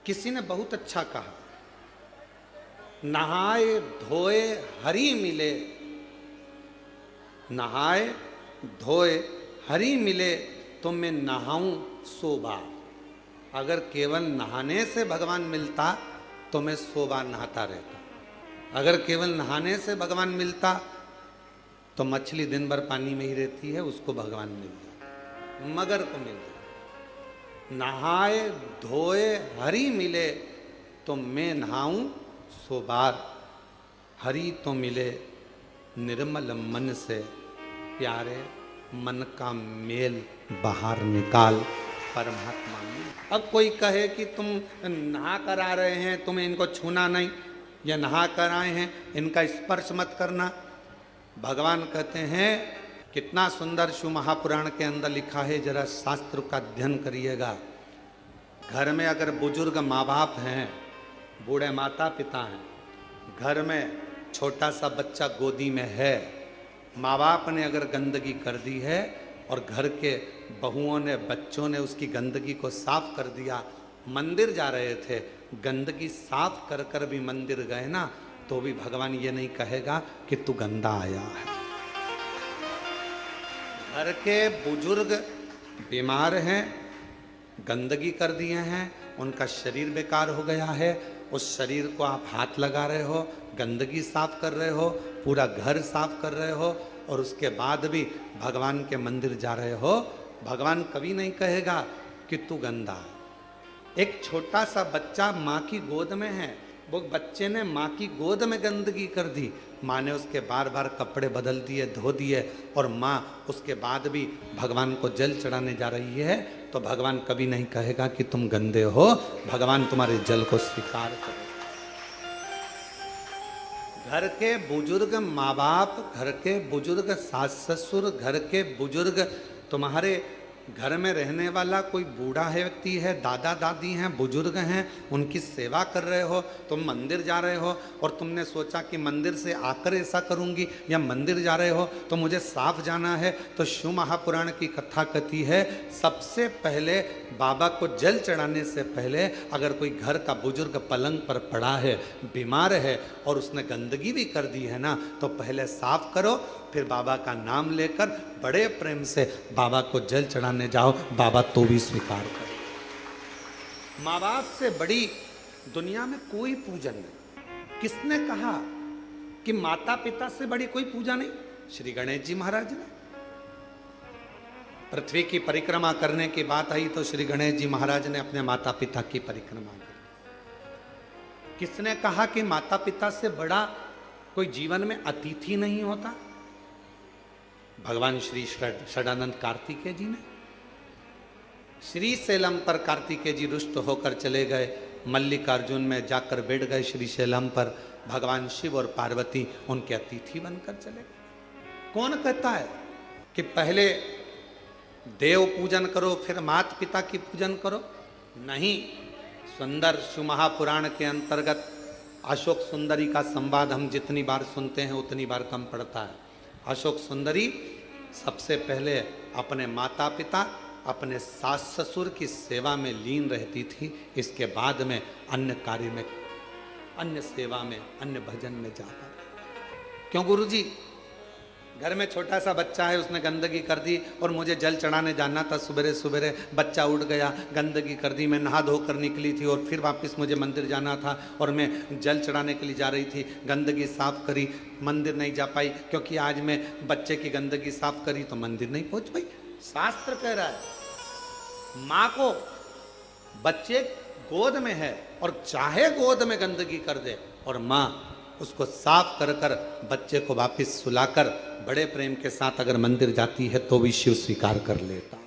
किसी ने बहुत अच्छा कहा, नहाए धोए हरि मिले, नहाए धोए हरि मिले तो मैं नहाऊं 100 बार। अगर केवल नहाने से भगवान मिलता तो मैं 100 बार नहाता रहता। अगर केवल नहाने से भगवान मिलता तो मछली दिन भर पानी में ही रहती है, उसको भगवान मिल जाता, मगर को मिल जाता। नहाए धोए हरि मिले तो मैं नहाऊं 100 बार। हरि तो मिले निर्मल मन से, प्यारे मन का मेल बाहर निकाल परमात्मा में। अब कोई कहे कि तुम नहा कर आ रहे हैं, तुम्हें इनको छूना नहीं, या नहा कर आए हैं इनका स्पर्श मत करना। भगवान कहते हैं, कितना सुंदर शिव महापुराण के अंदर लिखा है, जरा शास्त्र का अध्ययन करिएगा। घर में अगर बुजुर्ग माँ बाप हैं, बूढ़े माता पिता हैं, घर में छोटा सा बच्चा गोदी में है, माँ बाप ने अगर गंदगी कर दी है और घर के बहुओं ने बच्चों ने उसकी गंदगी को साफ कर दिया, मंदिर जा रहे थे गंदगी साफ कर कर भी मंदिर गए ना, तो भी भगवान ये नहीं कहेगा कि तू गंदा आया है। घर के बुजुर्ग बीमार हैं, गंदगी कर दिए हैं, उनका शरीर बेकार हो गया है, उस शरीर को आप हाथ लगा रहे हो, गंदगी साफ कर रहे हो, पूरा घर साफ कर रहे हो, और उसके बाद भी भगवान के मंदिर जा रहे हो, भगवान कभी नहीं कहेगा कि तू गंदा है। एक छोटा सा बच्चा माँ की गोद में है, वो बच्चे ने माँ की गोद में गंदगी कर दी, माँ ने उसके बार बार कपड़े बदल दिए, धो दिए, और माँ उसके बाद भी भगवान को जल चढ़ाने जा रही है, तो भगवान कभी नहीं कहेगा कि तुम गंदे हो, भगवान तुम्हारे जल को स्वीकार करे। घर के बुजुर्ग माँ बाप, घर के बुजुर्ग सास ससुर, घर के बुजुर्ग, तुम्हारे घर में रहने वाला कोई बूढ़ा है व्यक्ति है, दादा दादी हैं, बुजुर्ग हैं, उनकी सेवा कर रहे हो, तुम मंदिर जा रहे हो और तुमने सोचा कि मंदिर से आकर ऐसा करूंगी, या मंदिर जा रहे हो तो मुझे साफ जाना है, तो शिव महापुराण की कथा कहती है, सबसे पहले बाबा को जल चढ़ाने से पहले अगर कोई घर का बुजुर्ग पलंग पर पड़ा है, बीमार है, और उसने गंदगी भी कर दी है ना, तो पहले साफ करो, फिर बाबा का नाम लेकर बड़े प्रेम से बाबा को जल चढ़ाने जाओ, बाबा तो भी स्वीकार करे। माँ बाप से बड़ी दुनिया में कोई पूजन नहीं। किसने कहा कि माता पिता से बड़ी कोई पूजा नहीं? श्री गणेश जी महाराज ने। पृथ्वी की परिक्रमा करने की बात आई तो श्री गणेश जी महाराज ने अपने माता पिता की परिक्रमा की। किसने कहा कि माता पिता से बड़ा कोई जीवन में अतिथि नहीं होता? भगवान श्री षडानंद कार्तिकेय जी ने। श्री शैलम पर कार्तिकेय जी रुष्ट होकर चले गए, मल्लिकार्जुन में जाकर बैठ गए श्री शैलम पर, भगवान शिव और पार्वती उनके अतिथि बनकर चले गए। कौन कहता है कि पहले देव पूजन करो फिर माता पिता की पूजन करो? नहीं। सुंदर शिव महापुराण के अंतर्गत अशोक सुंदरी का संवाद हम जितनी बार सुनते हैं उतनी बार कम पड़ता है। अशोक सुंदरी सबसे पहले अपने माता पिता, अपने सास ससुर की सेवा में लीन रहती थी, इसके बाद में अन्य कार्य में, अन्य सेवा में, अन्य भजन में जाता। क्यों गुरुजी? घर में छोटा सा बच्चा है, उसने गंदगी कर दी और मुझे जल चढ़ाने जाना था, सुबह सुबह बच्चा उठ गया, गंदगी कर दी, मैं नहा धो कर निकली थी और फिर वापस मुझे मंदिर जाना था और मैं जल चढ़ाने के लिए जा रही थी, गंदगी साफ करी, मंदिर नहीं जा पाई क्योंकि आज मैं बच्चे की गंदगी साफ करी तो मंदिर नहीं पहुंच पाई। शास्त्र कह रहा है माँ को बच्चे गोद में है और चाहे गोद में गंदगी कर दे और माँ उसको साफ कर कर बच्चे को वापस सुलाकर बड़े प्रेम के साथ अगर मंदिर जाती है तो भी शिव स्वीकार कर लेता।